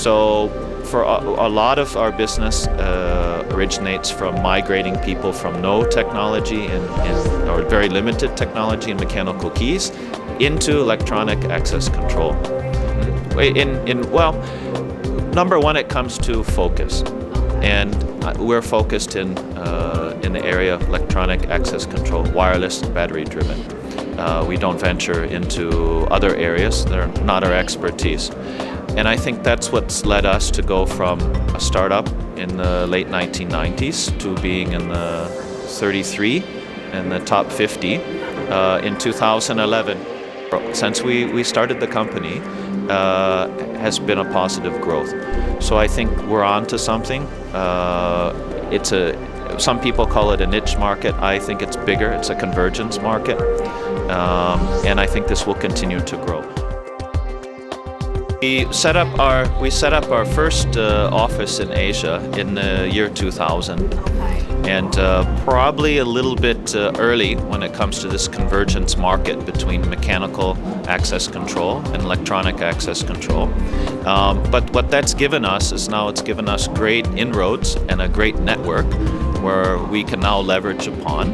So for a lot of our business originates from migrating people from no technology or very limited technology in mechanical keys into electronic access control. Well, number one, it comes to focus, and we're focused in the area of electronic access control, wireless and battery driven. We don't venture into other areas that are not our expertise. And I think that's what's led us to go from a startup in the late 1990s to being in the 33 in the top 50 in 2011. Since we started the company, has been a positive growth. So I think we're on to something. Some people call it a niche market. I think it's bigger. It's a convergence market. And I think this will continue to grow. We set up our first office in Asia in the year 2000, and probably a little bit early when it comes to this convergence market between mechanical access control and electronic access control. But what that's given us is now it's given us great inroads and a great network where we can now leverage upon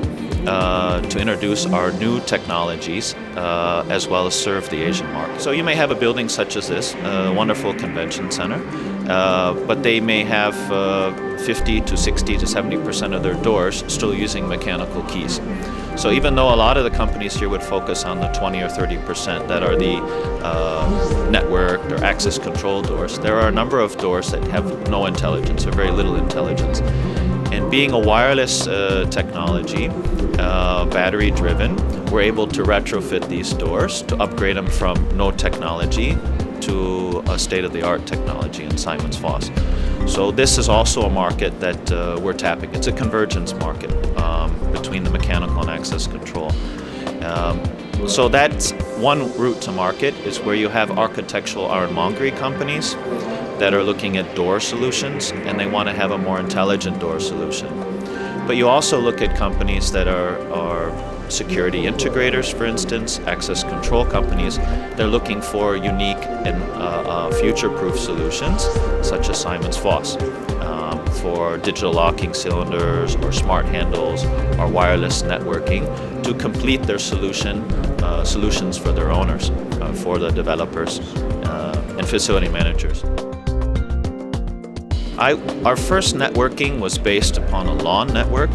to introduce our new technologies as well as serve the Asian market. So you may have a building such as this, a wonderful convention center, but they may have 50 to 60 to 70% of their doors still using mechanical keys. So even though a lot of the companies here would focus on the 20 or 30% that are the networked or access control doors, there are a number of doors that have no intelligence or very little intelligence. And being a wireless technology, battery driven, we're able to retrofit these doors to upgrade them from no technology to a state-of-the-art technology in SimonsVoss. So this is also a market that we're tapping. It's a convergence market between the mechanical and access control. So that's one route to market, is where you have architectural ironmongery companies that are looking at door solutions and they want to have a more intelligent door solution. But you also look at companies that are security integrators, for instance, access control companies. They're looking for unique and future-proof solutions, such as SimonsVoss, for digital locking cylinders or smart handles or wireless networking to complete their solutions for their owners, for the developers and facility managers. Our first networking was based upon a LAN network.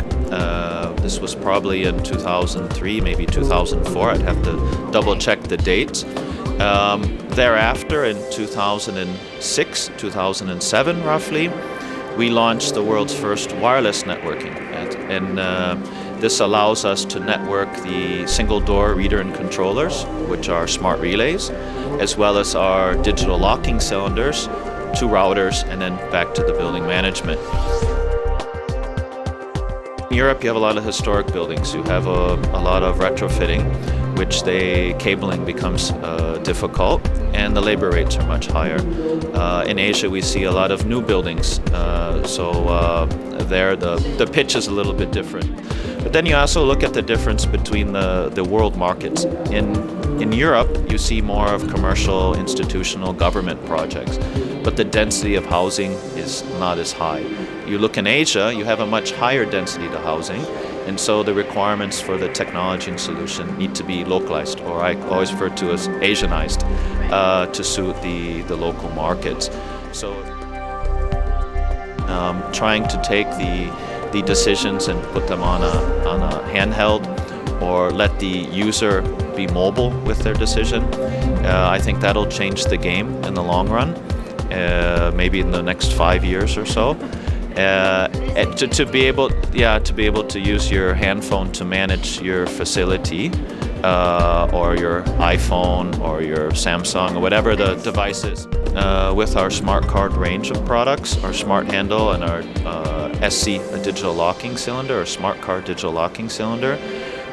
This was probably in 2003, maybe 2004. I'd have to double check the dates. Thereafter, in 2006, 2007 roughly, we launched the world's first wireless networking. And this allows us to network the single door reader and controllers, which are smart relays, as well as our digital locking cylinders, to routers, and then back to the building management. In Europe, you have a lot of historic buildings. You have a lot of retrofitting, which cabling becomes difficult, and the labor rates are much higher. In Asia, we see a lot of new buildings, so there the pitch is a little bit different. But then you also look at the difference between the world markets. In Europe, you see more of commercial, institutional, government projects, but the density of housing is not as high. You look in Asia, you have a much higher density to housing, and so the requirements for the technology and solution need to be localized, or I always refer to as Asianized, to suit the local markets. So trying to take the decisions and put them on a handheld, or let the user be mobile with their decision, I think that'll change the game in the long run, maybe in the next 5 years or so. To be able to use your handphone to manage your facility, or your iPhone or your Samsung or whatever the device is. With our smart card range of products, our smart handle and our SC, a digital locking cylinder, or smart card digital locking cylinder,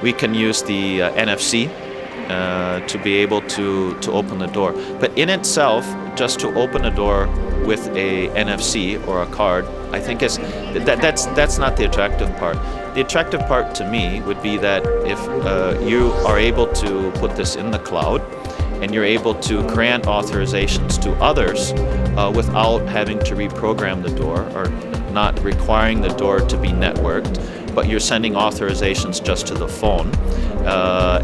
we can use the NFC to be able to open the door. But in itself, just to open a door with a NFC or a card, I think that's not the attractive part. The attractive part to me would be that if you are able to put this in the cloud and you're able to grant authorizations to others without having to reprogram the door or not requiring the door to be networked, but you're sending authorizations just to the phone,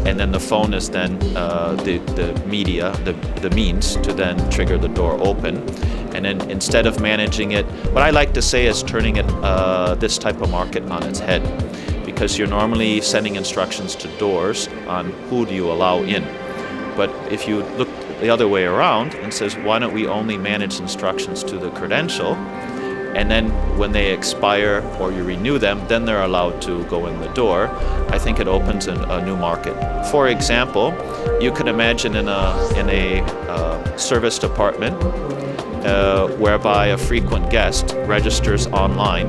and then the phone is then the media, the means to then trigger the door open. And then instead of managing it, what I like to say is turning it this type of market on its head, because you're normally sending instructions to doors on who do you allow in. But if you look the other way around and says, why don't we only manage instructions to the credential, and then when they expire or you renew them, then they're allowed to go in the door, I think it opens a new market. For example, you can imagine in a service department whereby a frequent guest registers online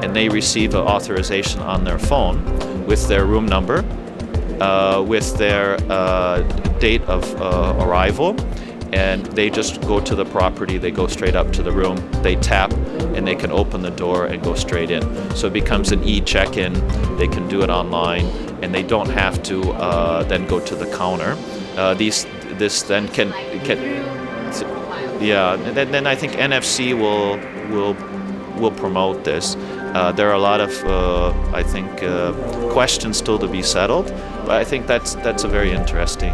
and they receive an authorization on their phone with their room number, with their date of arrival, and they just go to the property, they go straight up to the room, they tap, and they can open the door and go straight in. So it becomes an e-check-in, they can do it online, and they don't have to then go to the counter. This then can yeah, then I think NFC will promote this. There are a lot of I think questions still to be settled, but I think that's a very interesting